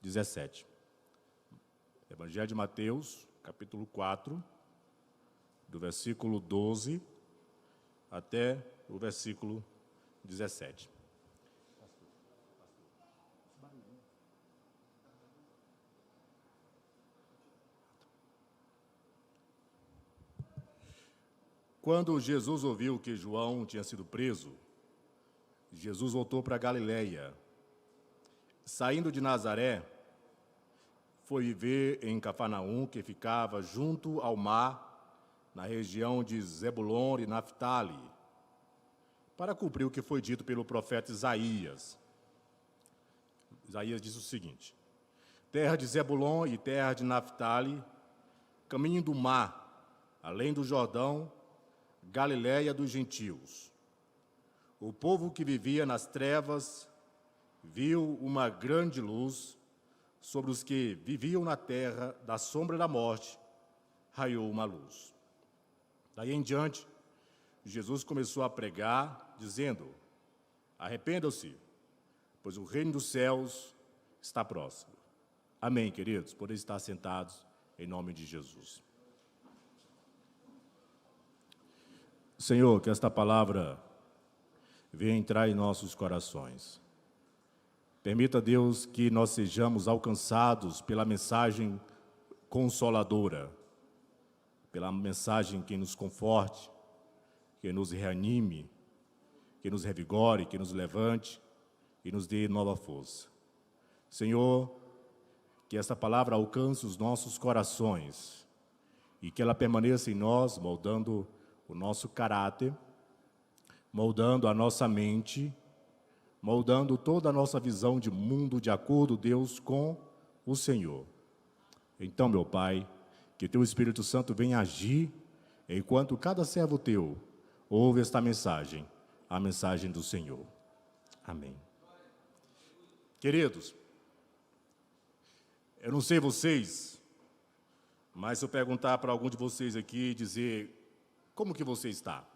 17. Evangelho de Mateus, capítulo 4, do versículo 12 até o versículo 17. Quando Jesus ouviu que João tinha sido preso, Jesus voltou para Galiléia. Saindo de Nazaré, foi viver em Cafarnaum, que ficava junto ao mar, na região de Zebulon e Naftali, para cumprir o que foi dito pelo profeta Isaías. Isaías diz o seguinte: terra de Zebulon e terra de Naftali, caminho do mar, além do Jordão, Galiléia dos gentios. O povo que vivia nas trevas viu uma grande luz. Sobre os que viviam na terra da sombra da morte, raiou uma luz. Daí em diante, Jesus começou a pregar, dizendo: arrependam-se, pois o reino dos céus está próximo. Amém, queridos? Podem estar sentados em nome de Jesus. Senhor, que esta palavra venha entrar em nossos corações. Permita, Deus, que nós sejamos alcançados pela mensagem consoladora, pela mensagem que nos conforte, que nos reanime, que nos revigore, que nos levante e nos dê nova força. Senhor, que esta palavra alcance os nossos corações e que ela permaneça em nós, moldando o nosso caráter, moldando a nossa mente, moldando toda a nossa visão de mundo de acordo, Deus, com o Senhor. Então, meu Pai, que Teu Espírito Santo venha agir enquanto cada servo Teu ouve esta mensagem, a mensagem do Senhor. Amém. Queridos, eu não sei vocês, mas se eu perguntar para algum de vocês aqui e dizer como que você está?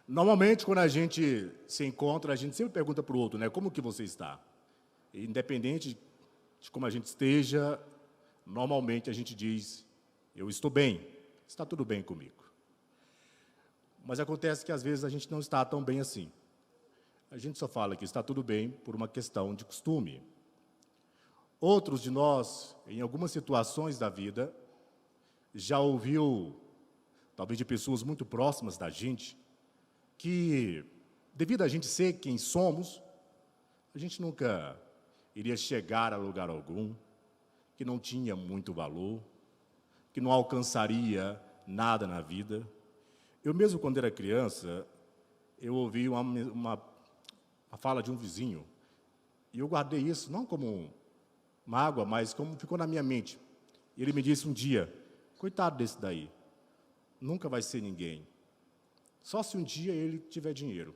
Normalmente, quando a gente se encontra, a gente sempre pergunta para o outro, né? Como que você está? E, independente de como a gente esteja, normalmente a gente diz: eu estou bem, está tudo bem comigo. Mas acontece que às vezes a gente não está tão bem assim. A gente só fala que está tudo bem por uma questão de costume. Outros de nós, em algumas situações da vida, já ouviu, talvez de pessoas muito próximas da gente, que, devido a gente ser quem somos, a gente nunca iria chegar a lugar algum, que não tinha muito valor, que não alcançaria nada na vida. Eu mesmo, quando era criança, eu ouvi uma fala de um vizinho, e eu guardei isso, não como mágoa, mas como ficou na minha mente. Ele me disse um dia: coitado desse daí, nunca vai ser ninguém. Só se um dia ele tiver dinheiro.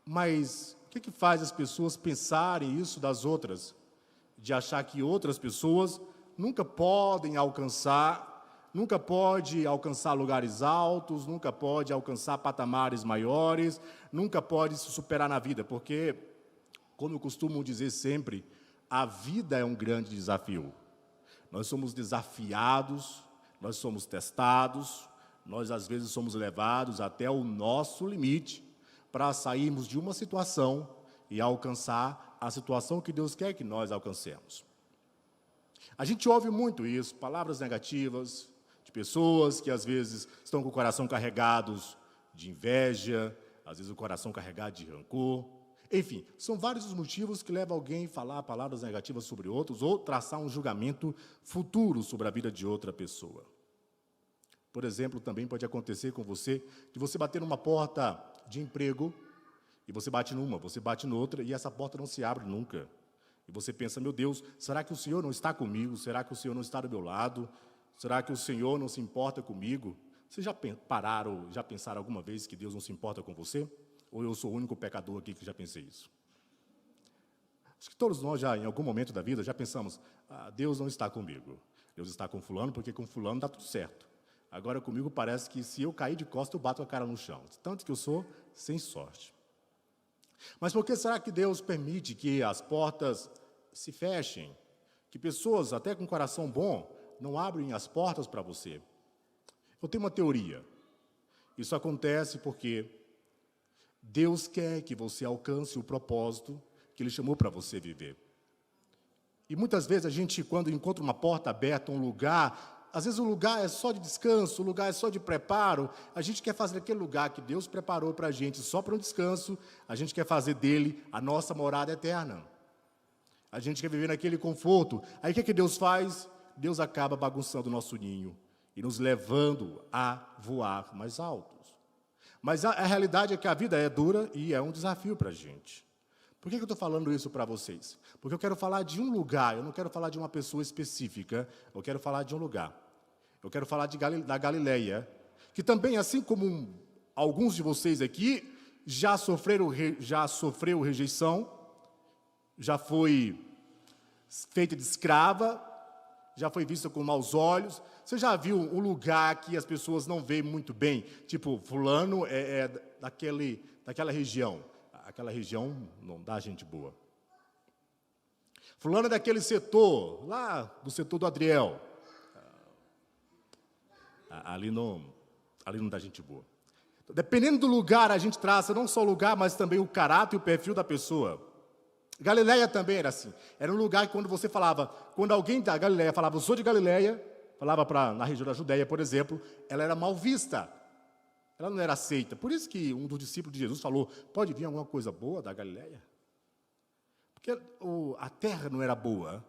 Mas o que faz as pessoas pensarem isso das outras? De achar que outras pessoas nunca podem alcançar, nunca pode alcançar lugares altos, nunca pode alcançar patamares maiores, nunca pode se superar na vida, porque, como eu costumo dizer sempre, a vida é um grande desafio. Nós somos desafiados, nós somos testados, nós, às vezes, somos levados até o nosso limite para sairmos de uma situação e alcançar a situação que Deus quer que nós alcancemos. A gente ouve muito isso, palavras negativas, de pessoas que, às vezes, estão com o coração carregados de inveja, às vezes o coração carregado de rancor. Enfim, são vários os motivos que levam alguém a falar palavras negativas sobre outros ou traçar um julgamento futuro sobre a vida de outra pessoa. Por exemplo, também pode acontecer com você, de você bater numa porta de emprego, e você bate numa, você bate noutra, e essa porta não se abre nunca. E você pensa: meu Deus, será que o Senhor não está comigo? Será que o Senhor não está do meu lado? Será que o Senhor não se importa comigo? Vocês já pensaram alguma vez que Deus não se importa com você? Ou eu sou o único pecador aqui que já pensei isso? Acho que todos nós já, em algum momento da vida, já pensamos: Deus não está comigo. Deus está com fulano, porque com fulano está tudo certo. Agora, comigo, parece que se eu cair de costas, eu bato a cara no chão. Tanto que eu sou sem sorte. Mas por que será que Deus permite que as portas se fechem, que pessoas, até com coração bom, não abrem as portas para você. Eu tenho uma teoria. Isso acontece porque Deus quer que você alcance o propósito que Ele chamou para você viver. E muitas vezes a gente, quando encontra uma porta aberta, um lugar, às vezes o lugar é só de descanso, o lugar é só de preparo, a gente quer fazer aquele lugar que Deus preparou para a gente só para um descanso, a gente quer fazer dele a nossa morada eterna. A gente quer viver naquele conforto. Aí o que Deus faz? Deus acaba bagunçando o nosso ninho e nos levando a voar mais altos. Mas a realidade é que a vida é dura e é um desafio para a gente. Por que eu estou falando isso para vocês? Porque eu quero falar de um lugar, eu não quero falar de uma pessoa específica, eu quero falar de um lugar. Eu quero falar da Galileia, que também, assim como alguns de vocês aqui, já sofreu rejeição, já foi feita de escrava, já foi vista com maus olhos. Você já viu um lugar que as pessoas não veem muito bem? Tipo, fulano é daquela região. Aquela região não dá gente boa. Fulano é daquele setor, lá do setor do Adriel. Ali não dá gente boa. Dependendo do lugar, a gente traça não só o lugar, mas também o caráter e o perfil da pessoa. Galileia também era assim. Era um lugar que quando alguém da Galileia falava, eu sou de Galileia, falava na região da Judéia, por exemplo, ela era mal vista. Ela não era aceita. Por isso que um dos discípulos de Jesus falou, pode vir alguma coisa boa da Galileia? Porque a terra não era boa.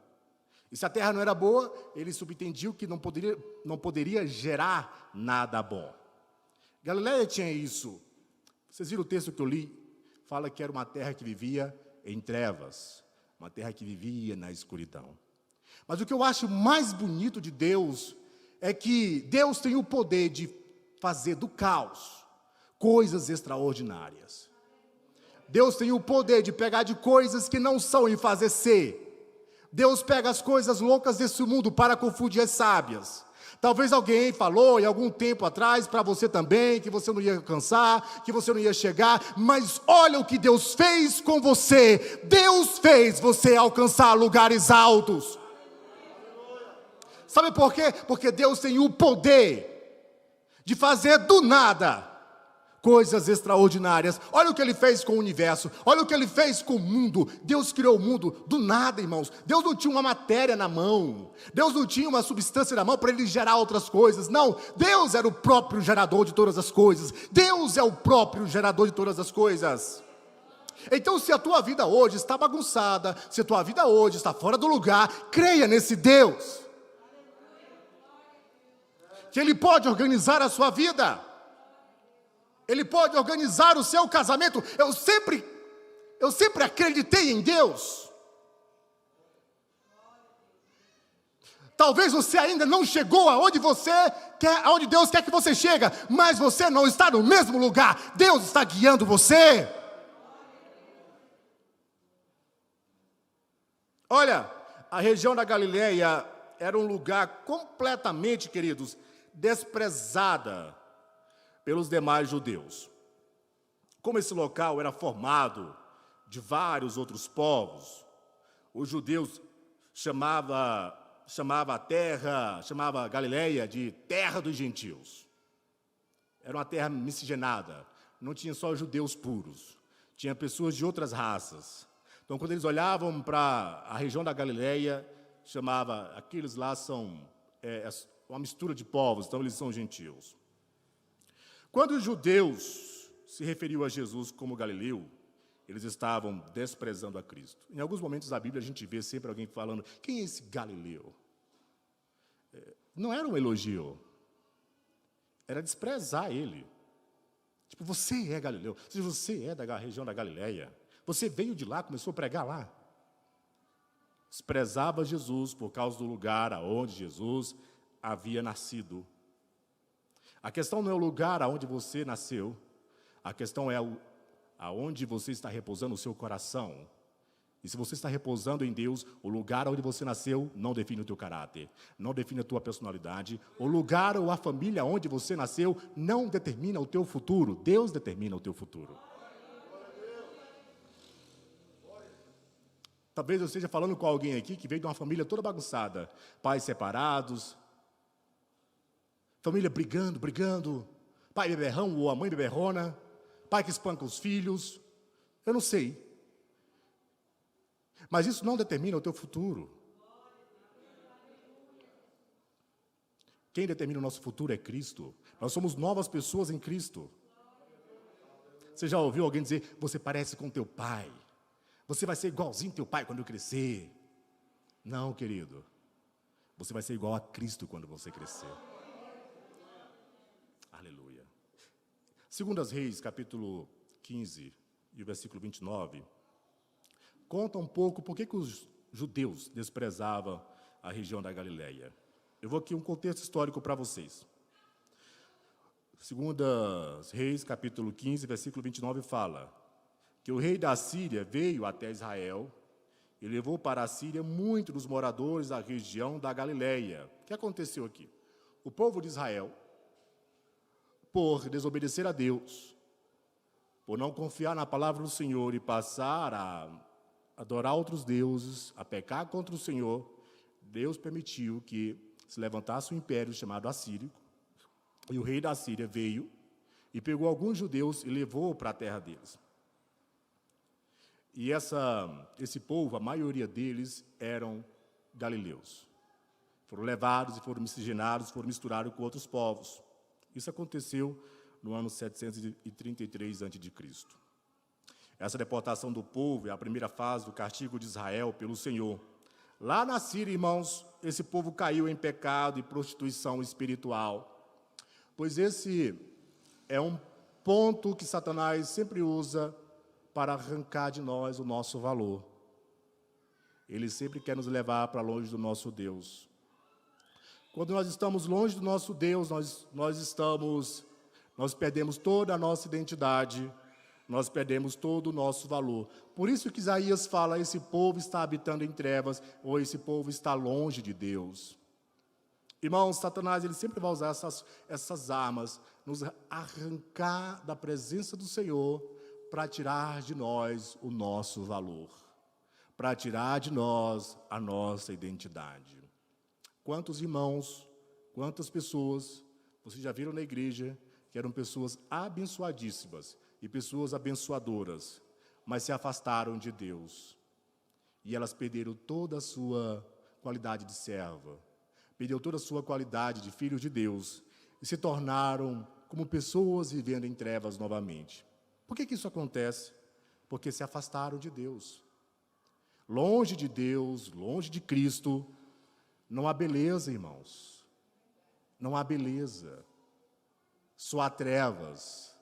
E se a terra não era boa, ele subentendiu que não poderia gerar nada bom. Galileia tinha isso. Vocês viram o texto que eu li? Fala que era uma terra que vivia em trevas. Uma terra que vivia na escuridão. Mas o que eu acho mais bonito de Deus é que Deus tem o poder de fazer do caos coisas extraordinárias. Deus tem o poder de pegar de coisas que não são e fazer ser. Deus pega as coisas loucas desse mundo para confundir as sábias. Talvez alguém falou em algum tempo atrás para você também, que você não ia alcançar, que você não ia chegar, mas olha o que Deus fez com você. Deus fez você alcançar lugares altos. Sabe por quê? Porque Deus tem o poder de fazer do nada coisas extraordinárias. Olha o que Ele fez com o universo, olha o que Ele fez com o mundo. Deus criou o mundo do nada, irmãos. Deus não tinha uma matéria na mão, Deus não tinha uma substância na mão para Ele gerar outras coisas. Não, Deus era o próprio gerador de todas as coisas. Deus é o próprio gerador de todas as coisas. Então, se a tua vida hoje está bagunçada, se a tua vida hoje está fora do lugar, creia nesse Deus, que Ele pode organizar a sua vida, Ele pode organizar o seu casamento. Eu sempre acreditei em Deus. Talvez você ainda não chegou aonde aonde Deus quer que você chegue, mas você não está no mesmo lugar. Deus está guiando você. Olha, a região da Galileia era um lugar completamente, queridos, desprezada pelos demais judeus. Como esse local era formado de vários outros povos, os judeus chamava a Galileia de terra dos gentios. Era uma terra miscigenada, não tinha só judeus puros, tinha pessoas de outras raças. Então, quando eles olhavam para a região da Galileia, chamava, aqueles lá são uma mistura de povos, então eles são gentios. Quando os judeus se referiam a Jesus como Galileu, eles estavam desprezando a Cristo. Em alguns momentos da Bíblia a gente vê sempre alguém falando, quem é esse Galileu? Não era um elogio, era desprezar ele. Tipo, você é Galileu, você é da região da Galileia, você veio de lá, começou a pregar lá. Desprezava Jesus por causa do lugar aonde Jesus havia nascido. A questão não é o lugar aonde você nasceu, a questão é aonde você está repousando o seu coração. E se você está repousando em Deus, o lugar onde você nasceu não define o teu caráter, não define a tua personalidade. O lugar ou a família onde você nasceu não determina o teu futuro, Deus determina o teu futuro. Talvez eu esteja falando com alguém aqui que veio de uma família toda bagunçada. Pais separados, família brigando. Pai beberrão ou a mãe beberrona. Pai que espanca os filhos. Eu não sei. Mas isso não determina o teu futuro. Quem determina o nosso futuro é Cristo. Nós somos novas pessoas em Cristo. Você já ouviu alguém dizer, você parece com teu pai? Você vai ser igualzinho teu pai quando eu crescer? Não, querido. Você vai ser igual a Cristo quando você crescer. Aleluia. 2 Reis, capítulo 15, e o versículo 29, conta um pouco por que os judeus desprezavam a região da Galileia. Eu vou aqui um contexto histórico para vocês. 2 Reis, capítulo 15, versículo 29, fala que o rei da Síria veio até Israel e levou para a Síria muitos dos moradores da região da Galileia. O que aconteceu aqui? O povo de Israel, por desobedecer a Deus, por não confiar na palavra do Senhor e passar a adorar outros deuses, a pecar contra o Senhor, Deus permitiu que se levantasse um império chamado Assírio, e o rei da Síria veio e pegou alguns judeus e levou para a terra deles. E esse povo, a maioria deles, eram galileus. Foram levados e foram miscigenados, foram misturados com outros povos. Isso aconteceu no ano 733 a.C. Essa deportação do povo é a primeira fase do castigo de Israel pelo Senhor. Lá na Síria, irmãos, esse povo caiu em pecado e prostituição espiritual. Pois esse é um ponto que Satanás sempre usa para arrancar de nós o nosso valor. Ele sempre quer nos levar para longe do nosso Deus. Quando nós estamos longe do nosso Deus, nós perdemos toda a nossa identidade, nós perdemos todo o nosso valor. Por isso que Isaías fala, esse povo está habitando em trevas, ou esse povo está longe de Deus. Irmãos, Satanás ele sempre vai usar essas armas, nos arrancar da presença do Senhor, para tirar de nós o nosso valor, para tirar de nós a nossa identidade. Quantos irmãos, quantas pessoas, vocês já viram na igreja, que eram pessoas abençoadíssimas e pessoas abençoadoras, mas se afastaram de Deus. E elas perderam toda a sua qualidade de serva, perderam toda a sua qualidade de filhos de Deus, e se tornaram como pessoas vivendo em trevas novamente. Por que isso acontece? Porque se afastaram de Deus. Longe de Deus, longe de Cristo, não há beleza, irmãos. Não há beleza. Só há trevas.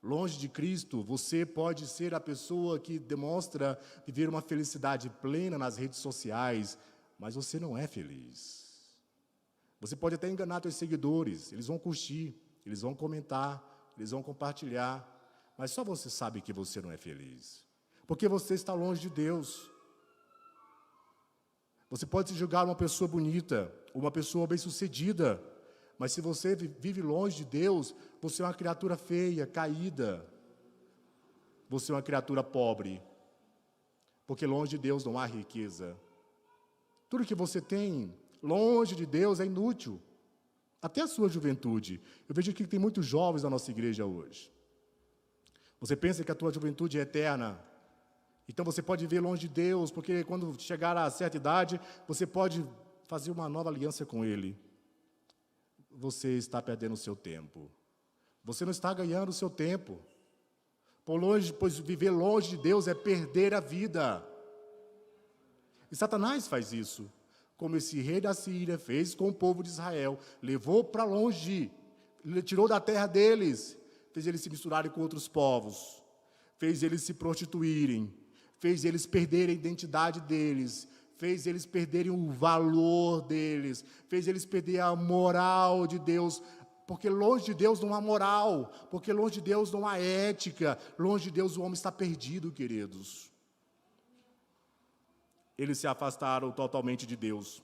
Longe de Cristo, você pode ser a pessoa que demonstra viver uma felicidade plena nas redes sociais, mas você não é feliz. Você pode até enganar seus seguidores, eles vão curtir, eles vão comentar, eles vão compartilhar, mas só você sabe que você não é feliz, porque você está longe de Deus. Você pode se julgar uma pessoa bonita, uma pessoa bem-sucedida, mas se você vive longe de Deus, você é uma criatura feia, caída. Você é uma criatura pobre, porque longe de Deus não há riqueza. Tudo que você tem longe de Deus é inútil, até a sua juventude. Eu vejo aqui que tem muitos jovens na nossa igreja hoje. Você pensa que a tua juventude é eterna, então você pode viver longe de Deus, porque quando chegar a certa idade, você pode fazer uma nova aliança com Ele. Você está perdendo o seu tempo. Você não está ganhando o seu tempo. Pois viver longe de Deus é perder a vida. E Satanás faz isso, como esse rei da Síria fez com o povo de Israel. Levou para longe, tirou da terra deles, fez eles se misturarem com outros povos, fez eles se prostituírem, fez eles perderem a identidade deles, fez eles perderem o valor deles, fez eles perder a moral de Deus, porque longe de Deus não há moral, porque longe de Deus não há ética, longe de Deus o homem está perdido, queridos. Eles se afastaram totalmente de Deus,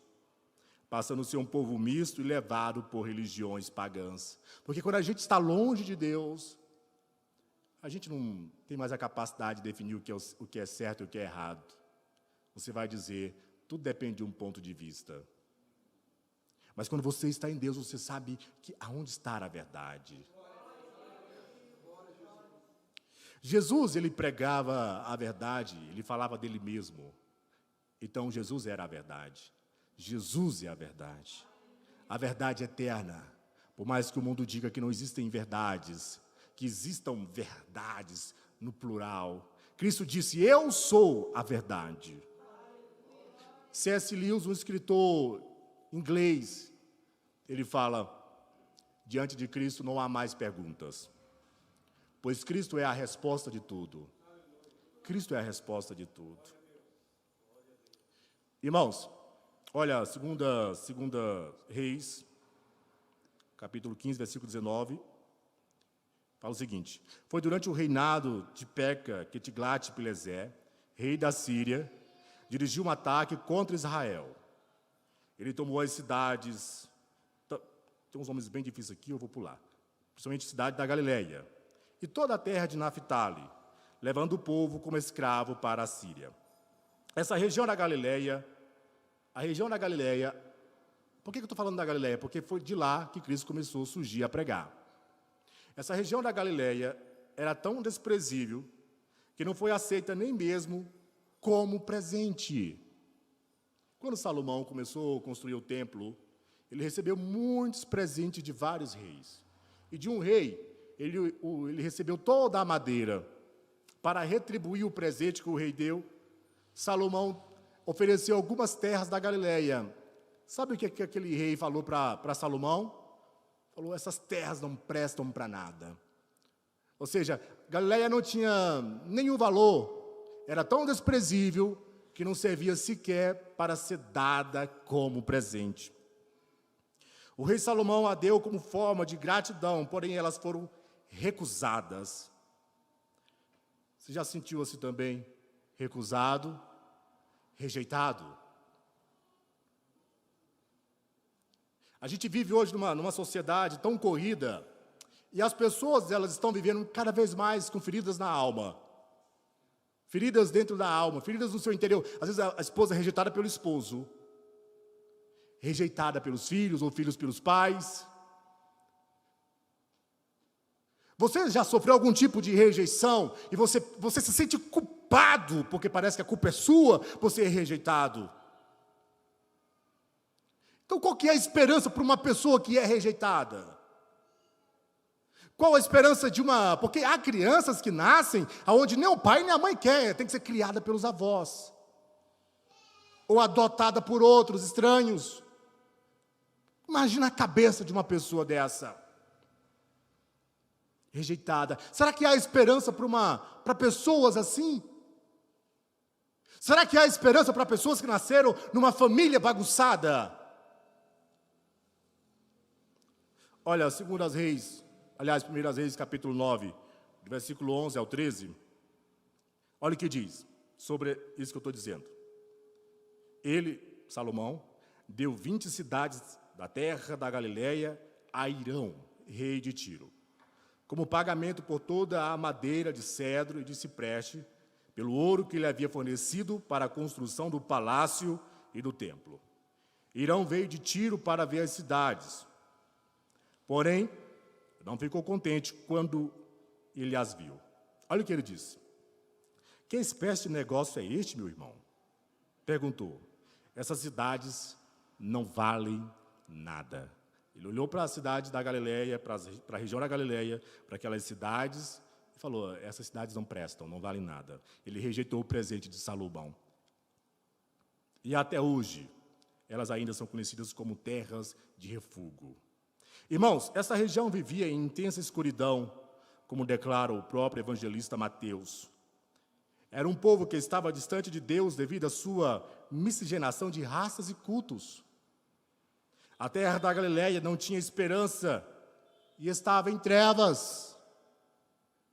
passando a ser um povo misto e levado por religiões pagãs. Porque quando a gente está longe de Deus, a gente não tem mais a capacidade de definir o que é certo e o que é errado. você vai dizer, tudo depende de um ponto de vista. Mas quando você está em Deus, você sabe que aonde está a verdade. Jesus, ele pregava a verdade, ele falava dele mesmo. Então, Jesus era a verdade. Jesus é a verdade. A verdade eterna. Por mais que o mundo diga que não existem verdades, que existam verdades no plural, Cristo disse, eu sou a verdade. C.S. Lewis, um escritor inglês, ele fala, diante de Cristo não há mais perguntas, pois Cristo é a resposta de tudo. Cristo é a resposta de tudo. Irmãos, olha, segunda Reis, capítulo 15, versículo 19, fala o seguinte, foi durante o reinado de Peca, que Tiglat-Pileser, rei da Síria, dirigiu um ataque contra Israel. Ele tomou as cidades, tem uns nomes bem difíceis aqui, eu vou pular, principalmente a cidade da Galileia, e toda a terra de Naftali, levando o povo como escravo para a Síria. Essa região da Galileia, por que eu estou falando da Galileia? Porque foi de lá que Cristo começou a surgir, a pregar. Essa região da Galileia era tão desprezível que não foi aceita nem mesmo como presente. Quando Salomão começou a construir o templo, ele recebeu muitos presentes de vários reis. E de um rei, ele recebeu toda a madeira. Para retribuir o presente que o rei deu, Salomão ofereceu algumas terras da Galileia. Sabe o que aquele rei falou para Salomão? Falou, essas terras não prestam para nada. Ou seja, Galileia não tinha nenhum valor, era tão desprezível que não servia sequer para ser dada como presente. O rei Salomão a deu como forma de gratidão, porém elas foram recusadas. Você já sentiu assim também? Recusado, rejeitado? A gente vive hoje numa sociedade tão corrida, e as pessoas, elas estão vivendo cada vez mais com feridas na alma. Feridas dentro da alma, feridas no seu interior. Às vezes a esposa é rejeitada pelo esposo, rejeitada pelos filhos, ou filhos pelos pais. Você já sofreu algum tipo de rejeição, e você se sente culpado, porque parece que a culpa é sua, por ser rejeitado. Então, qual que é a esperança para uma pessoa que é rejeitada? Qual a esperança de uma... Porque há crianças que nascem onde nem o pai nem a mãe quer, tem que ser criada pelos avós. Ou adotada por outros estranhos. Imagina a cabeça de uma pessoa dessa. Rejeitada. Será que há esperança para pessoas assim? Será que há esperança para pessoas que nasceram numa família bagunçada? Olha, 1 Reis, capítulo 9, do versículo 11 ao 13. Olha o que diz sobre isso que eu estou dizendo. Ele, Salomão, deu 20 cidades da terra da Galileia a Hirão, rei de Tiro, como pagamento por toda a madeira de cedro e de cipreste, pelo ouro que ele havia fornecido para a construção do palácio e do templo. Hirão veio de Tiro para ver as cidades, porém, não ficou contente quando ele as viu. Olha o que ele disse. Que espécie de negócio é este, meu irmão? Perguntou. Essas cidades não valem nada. Ele olhou para a cidade da Galileia, para a região da Galileia, para aquelas cidades, e falou, essas cidades não prestam, não valem nada. Ele rejeitou o presente de Salomão. E até hoje, elas ainda são conhecidas como terras de refúgio. Irmãos, essa região vivia em intensa escuridão, como declara o próprio evangelista Mateus. Era um povo que estava distante de Deus devido à sua miscigenação de raças e cultos. A terra da Galileia não tinha esperança e estava em trevas.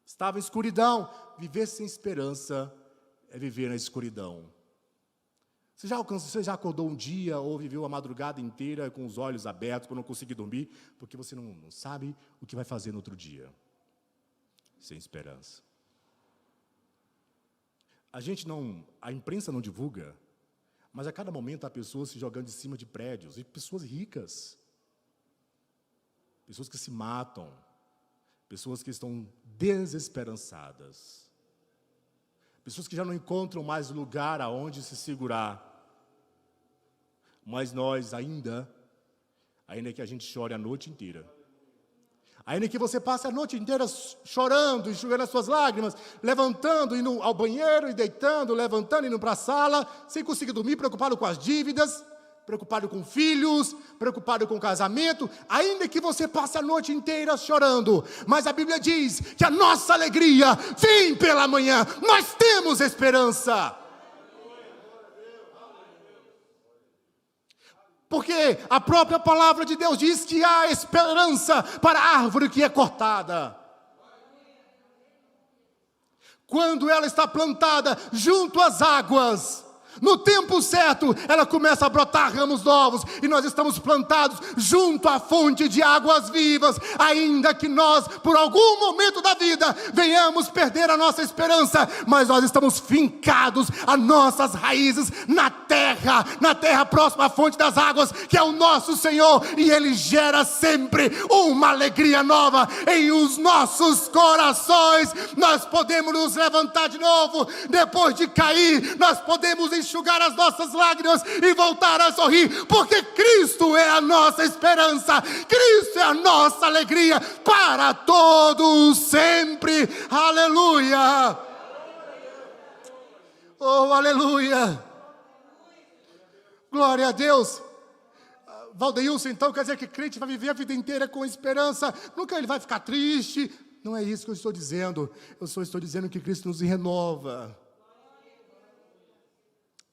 Estava em escuridão. Viver sem esperança é viver na escuridão. Você já acordou um dia ou viveu a madrugada inteira com os olhos abertos para não conseguir dormir, porque você não sabe o que vai fazer no outro dia? Sem esperança. A imprensa não divulga Mas a cada momento há pessoas se jogando de cima de prédios, e pessoas ricas, pessoas que se matam, pessoas que estão desesperançadas, pessoas que já não encontram mais lugar aonde se segurar. Mas nós ainda que a gente chore a noite inteira, ainda que você passe a noite inteira chorando, enxugando as suas lágrimas, levantando, indo ao banheiro e deitando, levantando, indo para a sala, sem conseguir dormir, preocupado com as dívidas, preocupado com filhos, preocupado com o casamento, ainda que você passe a noite inteira chorando, mas a Bíblia diz que a nossa alegria vem pela manhã, nós temos esperança. Porque a própria palavra de Deus diz que há esperança para a árvore que é cortada. Quando ela está plantada junto às águas, no tempo certo, ela começa a brotar ramos novos, e nós estamos plantados junto à fonte de águas vivas, ainda que nós, por algum momento da vida, venhamos perder a nossa esperança, mas nós estamos fincados, as nossas raízes na terra próxima à fonte das águas, que é o nosso Senhor, e Ele gera sempre uma alegria nova em os nossos corações. Nós podemos nos levantar de novo, depois de cair, nós podemos enxugar as nossas lágrimas e voltar a sorrir, porque Cristo é a nossa esperança, Cristo é a nossa alegria para todos sempre. Aleluia! Oh, aleluia! Glória a Deus! Valdeilson, então, quer dizer que crente vai viver a vida inteira com esperança, nunca ele vai ficar triste. Não é isso que eu estou dizendo, eu só estou dizendo que Cristo nos renova.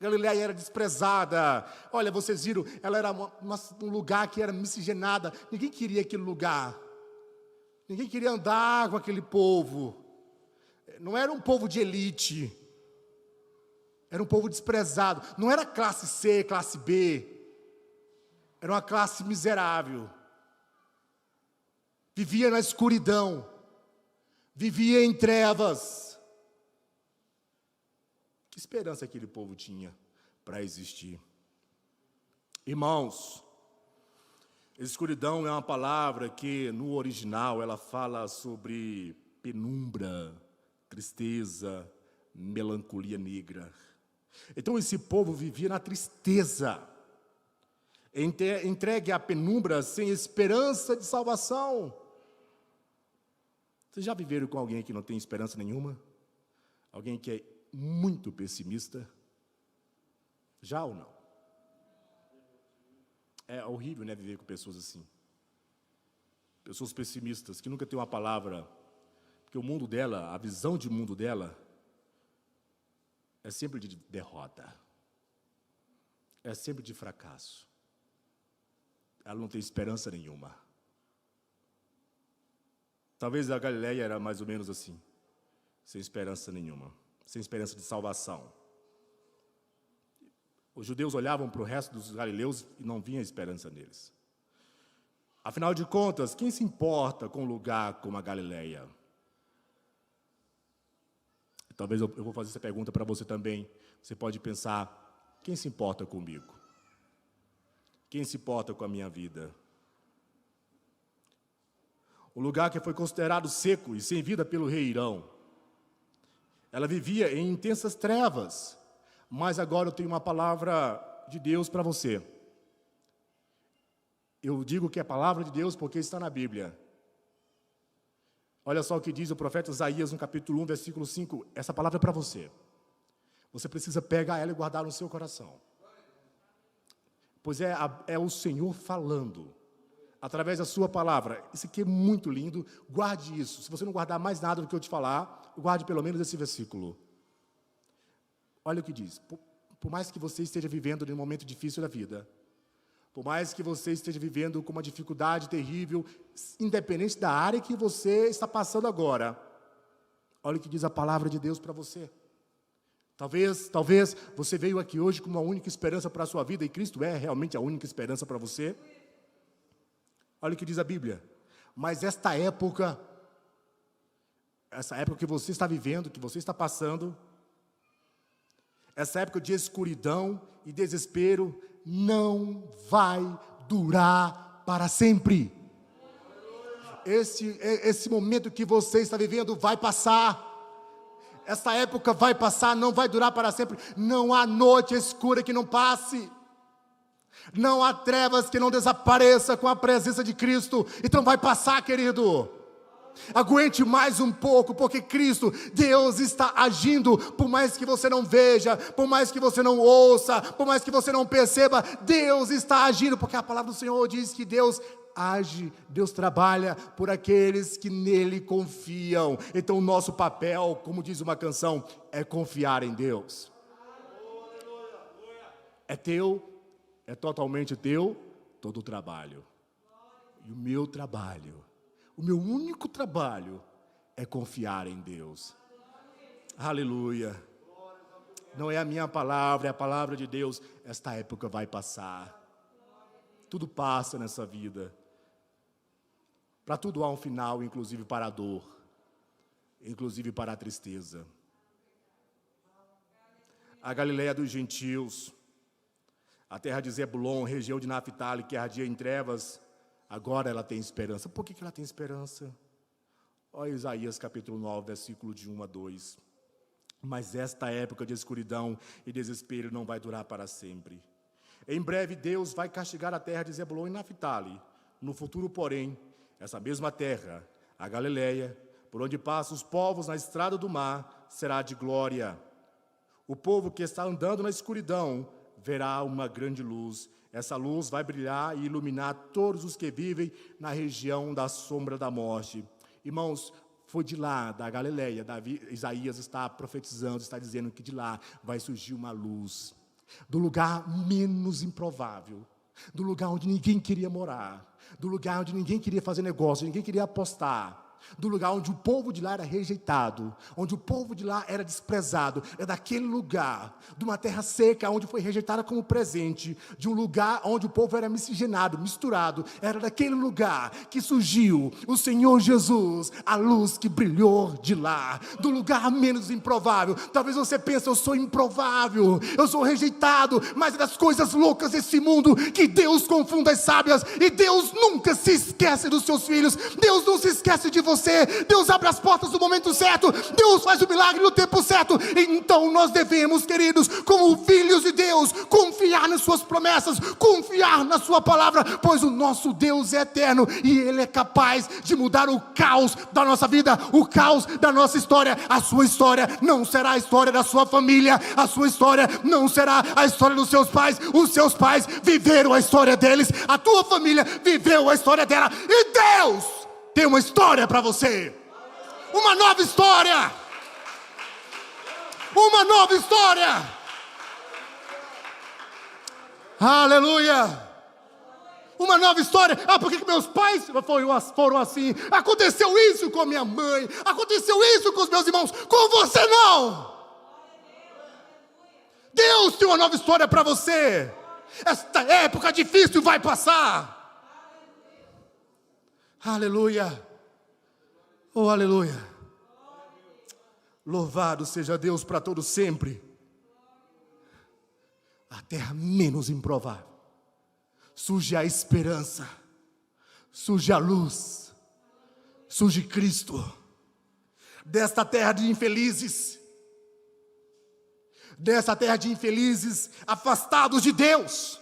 Galileia era desprezada. Olha, vocês viram, ela era um lugar que era miscigenada. Ninguém queria aquele lugar. Ninguém queria andar com aquele povo. Não era um povo de elite. Era um povo desprezado. Não era classe C, classe B. Era uma classe miserável. Vivia na escuridão. Vivia em trevas. Que esperança aquele povo tinha para existir? Irmãos, escuridão é uma palavra que no original ela fala sobre penumbra, tristeza, melancolia negra. Então esse povo vivia na tristeza, entregue à penumbra, sem esperança de salvação. Vocês já viveram com alguém que não tem esperança nenhuma? Alguém que é muito pessimista? Já ou não? É horrível, né, viver com pessoas assim. Pessoas pessimistas, que nunca têm uma palavra, porque o mundo dela, a visão de mundo dela, é sempre de derrota. É sempre de fracasso. Ela não tem esperança nenhuma. Talvez a Galileia era mais ou menos assim, sem esperança nenhuma. Sem esperança de salvação. Os judeus olhavam para o resto dos galileus e não vinha esperança neles. Afinal de contas, quem se importa com um lugar como a Galileia? Talvez eu vou fazer essa pergunta para você também. Você pode pensar, quem se importa comigo? Quem se importa com a minha vida? O lugar que foi considerado seco e sem vida pelo rei Irão. Ela vivia em intensas trevas, mas agora eu tenho uma palavra de Deus para você. Eu digo que é a palavra de Deus porque está na Bíblia. Olha só o que diz o profeta Isaías no capítulo 1, versículo 5. Essa palavra é para você. Você precisa pegar ela e guardar no seu coração. Pois é o Senhor falando, através da sua palavra. Isso aqui é muito lindo, guarde isso. Se você não guardar mais nada do que eu te falar, guarde pelo menos esse versículo. Olha o que diz. Por mais que você esteja vivendo em um momento difícil da vida, por mais que você esteja vivendo com uma dificuldade terrível, independente da área que você está passando agora, olha o que diz a palavra de Deus para você. Talvez você veio aqui hoje com uma única esperança para a sua vida, e Cristo é realmente a única esperança para você. Olha o que diz a Bíblia. Mas essa época que você está vivendo, que você está passando, essa época de escuridão e desespero não vai durar para sempre. Esse momento que você está vivendo vai passar. Essa época vai passar, não vai durar para sempre. Não há noite escura que não passe. Não há trevas que não desapareça com a presença de Cristo. Então vai passar, querido. Aguente mais um pouco, porque Cristo, Deus está agindo. Por mais que você não veja, por mais que você não ouça, por mais que você não perceba, Deus está agindo, porque a palavra do Senhor diz que Deus age, Deus trabalha por aqueles que nele confiam. Então o nosso papel, como diz uma canção, é confiar em Deus. É teu, é totalmente teu, todo o trabalho. E o meu trabalho, o meu único trabalho é confiar em Deus. Aleluia. Não é a minha palavra, é a palavra de Deus. Esta época vai passar. Tudo passa nessa vida. Para tudo há um final, inclusive para a dor, inclusive para a tristeza. A Galileia dos gentios, a terra de Zebulon, região de Naphtali, que ardia em trevas, agora ela tem esperança. Por que ela tem esperança? Olha Isaías capítulo 9, versículo de 1 a 2. Mas esta época de escuridão e desespero não vai durar para sempre. Em breve Deus vai castigar a terra de Zebulon e Naphtali. No futuro, porém, essa mesma terra, a Galileia, por onde passam os povos na estrada do mar, será de glória. O povo que está andando na escuridão verá uma grande luz. Essa luz vai brilhar e iluminar todos os que vivem na região da sombra da morte. Irmãos, foi de lá, da Galileia, Isaías está profetizando, está dizendo que de lá vai surgir uma luz. Do lugar menos improvável, do lugar onde ninguém queria morar, do lugar onde ninguém queria fazer negócio, ninguém queria apostar, do lugar onde o povo de lá era rejeitado, onde o povo de lá era desprezado, é daquele lugar, de uma terra seca, onde foi rejeitada como presente, de um lugar onde o povo era miscigenado, misturado, era daquele lugar que surgiu o Senhor Jesus, a luz que brilhou de lá, do lugar menos improvável. Talvez você pense, eu sou improvável, eu sou rejeitado, mas é das coisas loucas desse mundo que Deus confunde as sábias, e Deus nunca se esquece dos seus filhos, Deus não se esquece de você, Deus abre as portas no momento certo, Deus faz o milagre no tempo certo. Então nós devemos, queridos, como filhos de Deus, confiar nas suas promessas, confiar na sua palavra, pois o nosso Deus é eterno e Ele é capaz de mudar o caos da nossa vida, o caos da nossa história. A sua história não será a história da sua família, a sua história não será a história dos seus pais. Os seus pais viveram a história deles, a tua família viveu a história dela, e Deus tem uma história para você, uma nova história, uma nova história. Aleluia. Uma nova história. Por que meus pais foram assim? Aconteceu isso com a minha mãe, aconteceu isso com os meus irmãos, com você não. Deus tem uma nova história para você. Esta época difícil vai passar. Aleluia. Oh, aleluia. Louvado seja Deus para todo sempre. A terra menos improvável, surge a esperança, surge a luz, surge Cristo. Desta terra de infelizes, dessa terra de infelizes, afastados de Deus,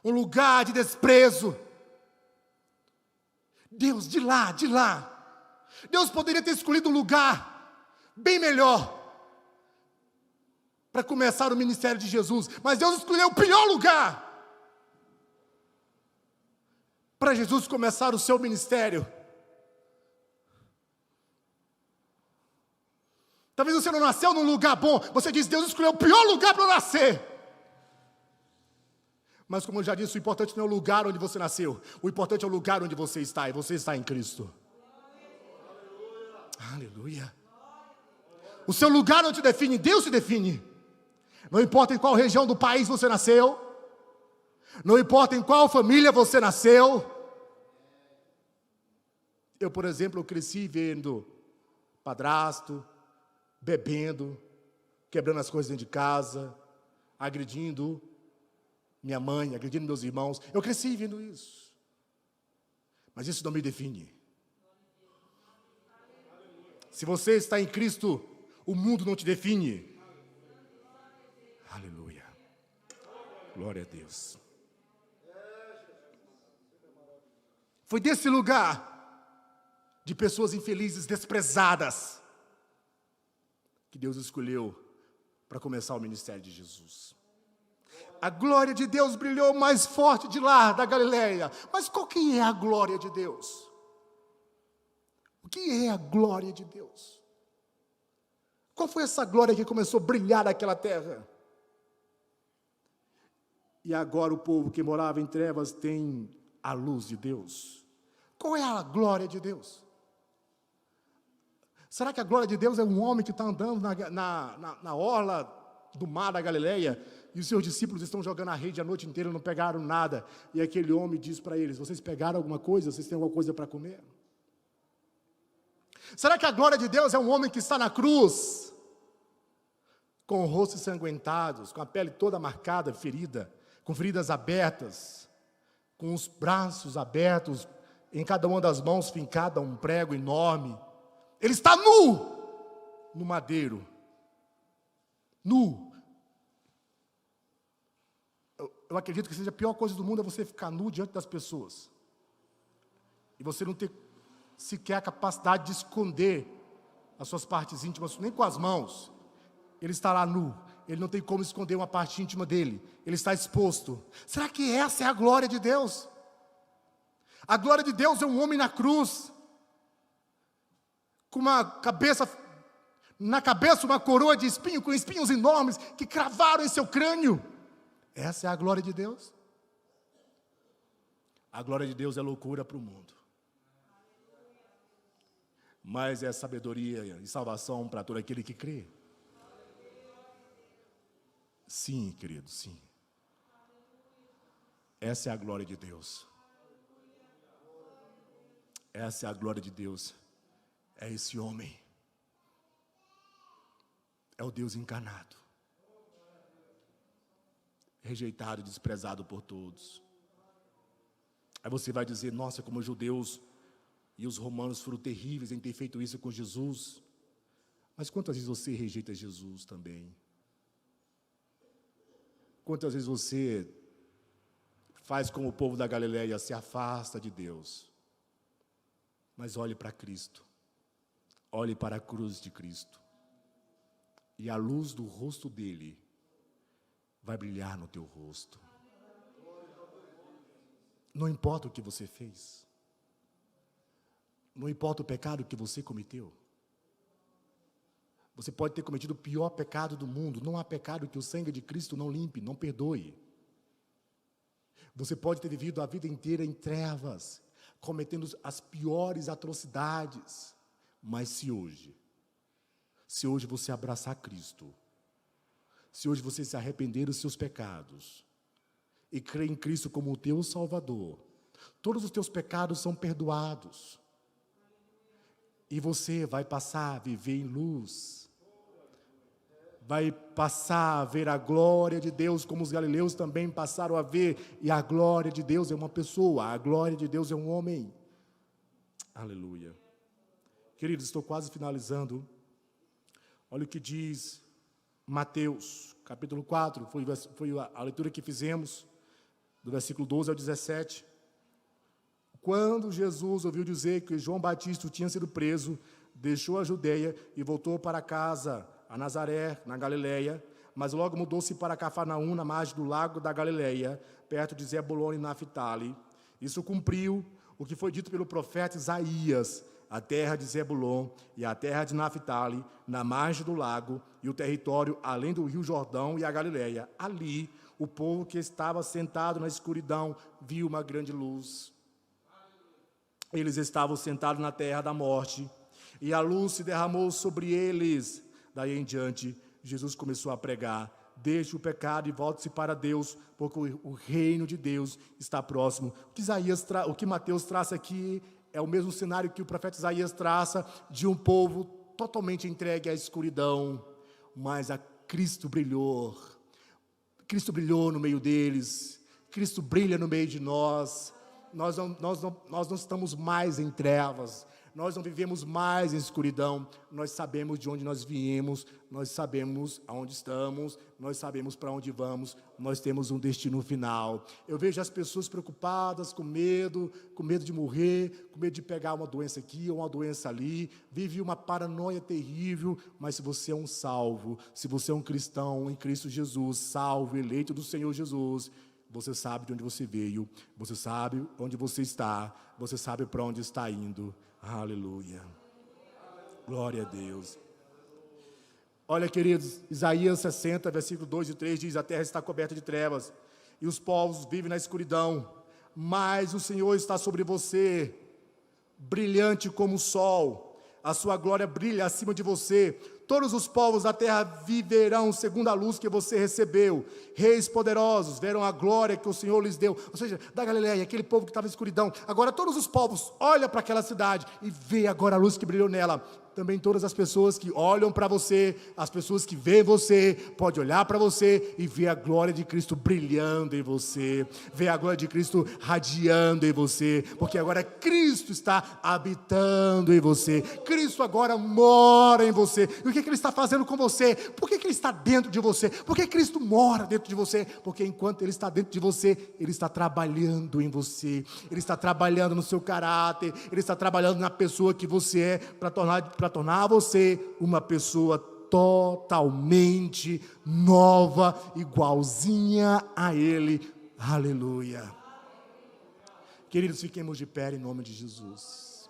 um lugar de desprezo. Deus, de lá, Deus poderia ter escolhido um lugar bem melhor para começar o ministério de Jesus, mas Deus escolheu o pior lugar para Jesus começar o seu ministério. Talvez você não nasceu num lugar bom, você diz, Deus escolheu o pior lugar para eu nascer. Mas como eu já disse, o importante não é o lugar onde você nasceu, o importante é o lugar onde você está, e você está em Cristo. Aleluia. O seu lugar não te define, Deus te define. Não importa em qual região do país você nasceu, não importa em qual família você nasceu. Eu, por exemplo, cresci vendo padrasto, bebendo, quebrando as coisas dentro de casa, agredindo minha mãe, agredindo meus irmãos. Eu cresci vendo isso. Mas isso não me define. Se você está em Cristo, o mundo não te define. Aleluia. Glória a Deus. Foi desse lugar de pessoas infelizes, desprezadas, que Deus escolheu para começar o ministério de Jesus. A glória de Deus brilhou mais forte de lá, da Galileia. Mas qual que é a glória de Deus? O que é a glória de Deus? Qual foi essa glória que começou a brilhar naquela terra? E agora o povo que morava em trevas tem a luz de Deus. Qual é a glória de Deus? Será que a glória de Deus é um homem que está andando na orla do mar da Galileia e os seus discípulos estão jogando a rede a noite inteira e não pegaram nada? E aquele homem diz para eles: vocês pegaram alguma coisa? Vocês têm alguma coisa para comer? Será que a glória de Deus é um homem que está na cruz, com o rosto ensanguentado, com a pele toda marcada, ferida, com feridas abertas, com os braços abertos, em cada uma das mãos fincada um prego enorme? Ele está nu, no madeiro, nu. Eu acredito que seja a pior coisa do mundo é você ficar nu diante das pessoas, e você não ter sequer a capacidade de esconder as suas partes íntimas, nem com as mãos. Ele está lá nu, ele não tem como esconder uma parte íntima dele, ele está exposto. Será que essa é a glória de Deus? A glória de Deus é um homem na cruz, com uma cabeça, na cabeça uma coroa de espinho, com espinhos enormes, que cravaram em seu crânio. Essa é a glória de Deus? A glória de Deus é loucura para o mundo, mas é sabedoria e salvação para todo aquele que crê. Sim, querido, sim. Essa é a glória de Deus. Essa é a glória de Deus. É esse homem. É o Deus encarnado, rejeitado e desprezado por todos. Aí você vai dizer: nossa, como os judeus e os romanos foram terríveis em ter feito isso com Jesus. Mas quantas vezes você rejeita Jesus também? Quantas vezes você faz como o povo da Galileia, se afasta de Deus? Mas olhe para Cristo, olhe para a cruz de Cristo, e a luz do rosto dele vai brilhar no teu rosto. Não importa o que você fez, não importa o pecado que você cometeu. Você pode ter cometido o pior pecado do mundo, não há pecado que o sangue de Cristo não limpe, não perdoe. Você pode ter vivido a vida inteira em trevas, cometendo as piores atrocidades, mas se hoje você abraçar Cristo, se hoje você se arrepender dos seus pecados e crer em Cristo como o teu Salvador, todos os teus pecados são perdoados. E você vai passar a viver em luz, vai passar a ver a glória de Deus, como os galileus também passaram a ver. E a glória de Deus é uma pessoa, a glória de Deus é um homem. Aleluia. Queridos, estou quase finalizando. Olha o que diz Mateus, capítulo 4, foi a leitura que fizemos, do versículo 12 ao 17. Quando Jesus ouviu dizer que João Batista tinha sido preso, deixou a Judeia e voltou para casa, a Nazaré, na Galileia, mas logo mudou-se para Cafarnaum, na margem do lago da Galileia, perto de Zebulon e Naftali. Isso cumpriu o que foi dito pelo profeta Isaías: a terra de Zebulon e a terra de Naftali, na margem do lago, e o território além do rio Jordão e a Galileia. Ali, o povo que estava sentado na escuridão viu uma grande luz. Eles estavam sentados na terra da morte, e a luz se derramou sobre eles. Daí em diante, Jesus começou a pregar: deixe o pecado e volte-se para Deus, porque o reino de Deus está próximo. O que Mateus traça aqui é o mesmo cenário que o profeta Isaías traça, de um povo totalmente entregue à escuridão, mas Cristo brilhou. Cristo brilhou no meio deles. Cristo brilha no meio de nós. Nós não estamos mais em trevas. Nós não vivemos mais em escuridão. Nós sabemos de onde nós viemos. Nós sabemos aonde estamos. Nós sabemos para onde vamos. Nós temos um destino final. Eu vejo as pessoas preocupadas, com medo de morrer, com medo de pegar uma doença aqui ou uma doença ali. Vive uma paranoia terrível. Mas se você é um salvo, se você é um cristão em Cristo Jesus, salvo, eleito do Senhor Jesus, você sabe de onde você veio, você sabe onde você está, você sabe para onde está indo. Aleluia. Glória a Deus. Olha, queridos, Isaías 60, versículo 2 e 3 diz: a terra está coberta de trevas e os povos vivem na escuridão, mas o Senhor está sobre você, brilhante como o sol, a sua glória brilha acima de você. Todos os povos da terra viverão segundo a luz que você recebeu. Reis poderosos verão a glória que o Senhor lhes deu. Ou seja, da Galileia, aquele povo que estava em escuridão. Agora todos os povos olham para aquela cidade e vê agora a luz que brilhou nela. Também todas as pessoas que olham para você, as pessoas que veem você, pode olhar para você e ver a glória de Cristo brilhando em você, ver a glória de Cristo radiando em você, porque agora Cristo está habitando em você, Cristo agora mora em você. E o que Ele está fazendo com você? Por que Ele está dentro de você? Por que Cristo mora dentro de você? Porque enquanto Ele está dentro de você, Ele está trabalhando em você, Ele está trabalhando no seu caráter, Ele está trabalhando na pessoa que você é, para tornar você uma pessoa totalmente nova, igualzinha a Ele. Aleluia. Queridos, fiquemos de pé em nome de Jesus.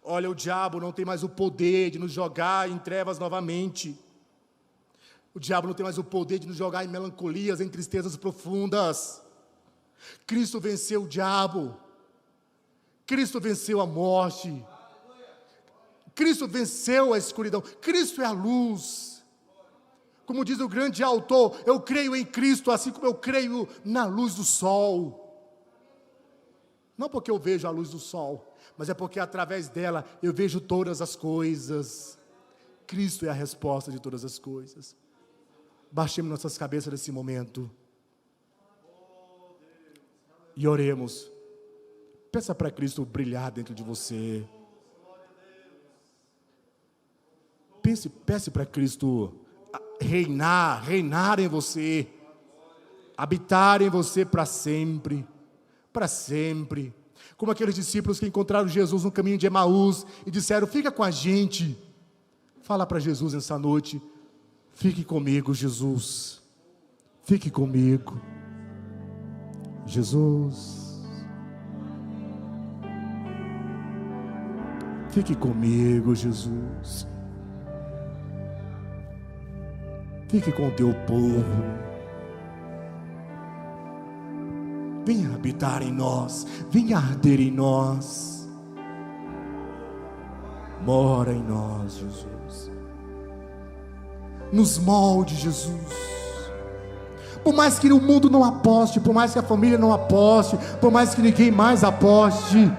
Olha, o diabo não tem mais o poder de nos jogar em trevas novamente. O diabo não tem mais o poder de nos jogar em melancolias, em tristezas profundas. Cristo venceu o diabo. Cristo venceu a morte. Cristo venceu a escuridão. Cristo é a luz. Como diz o grande autor, eu creio em Cristo, assim como eu creio na luz do sol. Não porque eu vejo a luz do sol, mas é porque através dela eu vejo todas as coisas. Cristo é a resposta de todas as coisas. Baixemos nossas cabeças nesse momento e oremos. Peça para Cristo brilhar dentro de você. Peça para Cristo reinar em você, habitar em você para sempre, para sempre. Como aqueles discípulos que encontraram Jesus no caminho de Emaús e disseram: fica com a gente. Fala para Jesus nessa noite: fique comigo, Jesus, fique comigo, Jesus, fique comigo, Jesus, fique com o teu povo. Venha habitar em nós, venha arder em nós, mora em nós, Jesus, nos molde, Jesus. Por mais que o mundo não aposte, por mais que a família não aposte, por mais que ninguém mais aposte,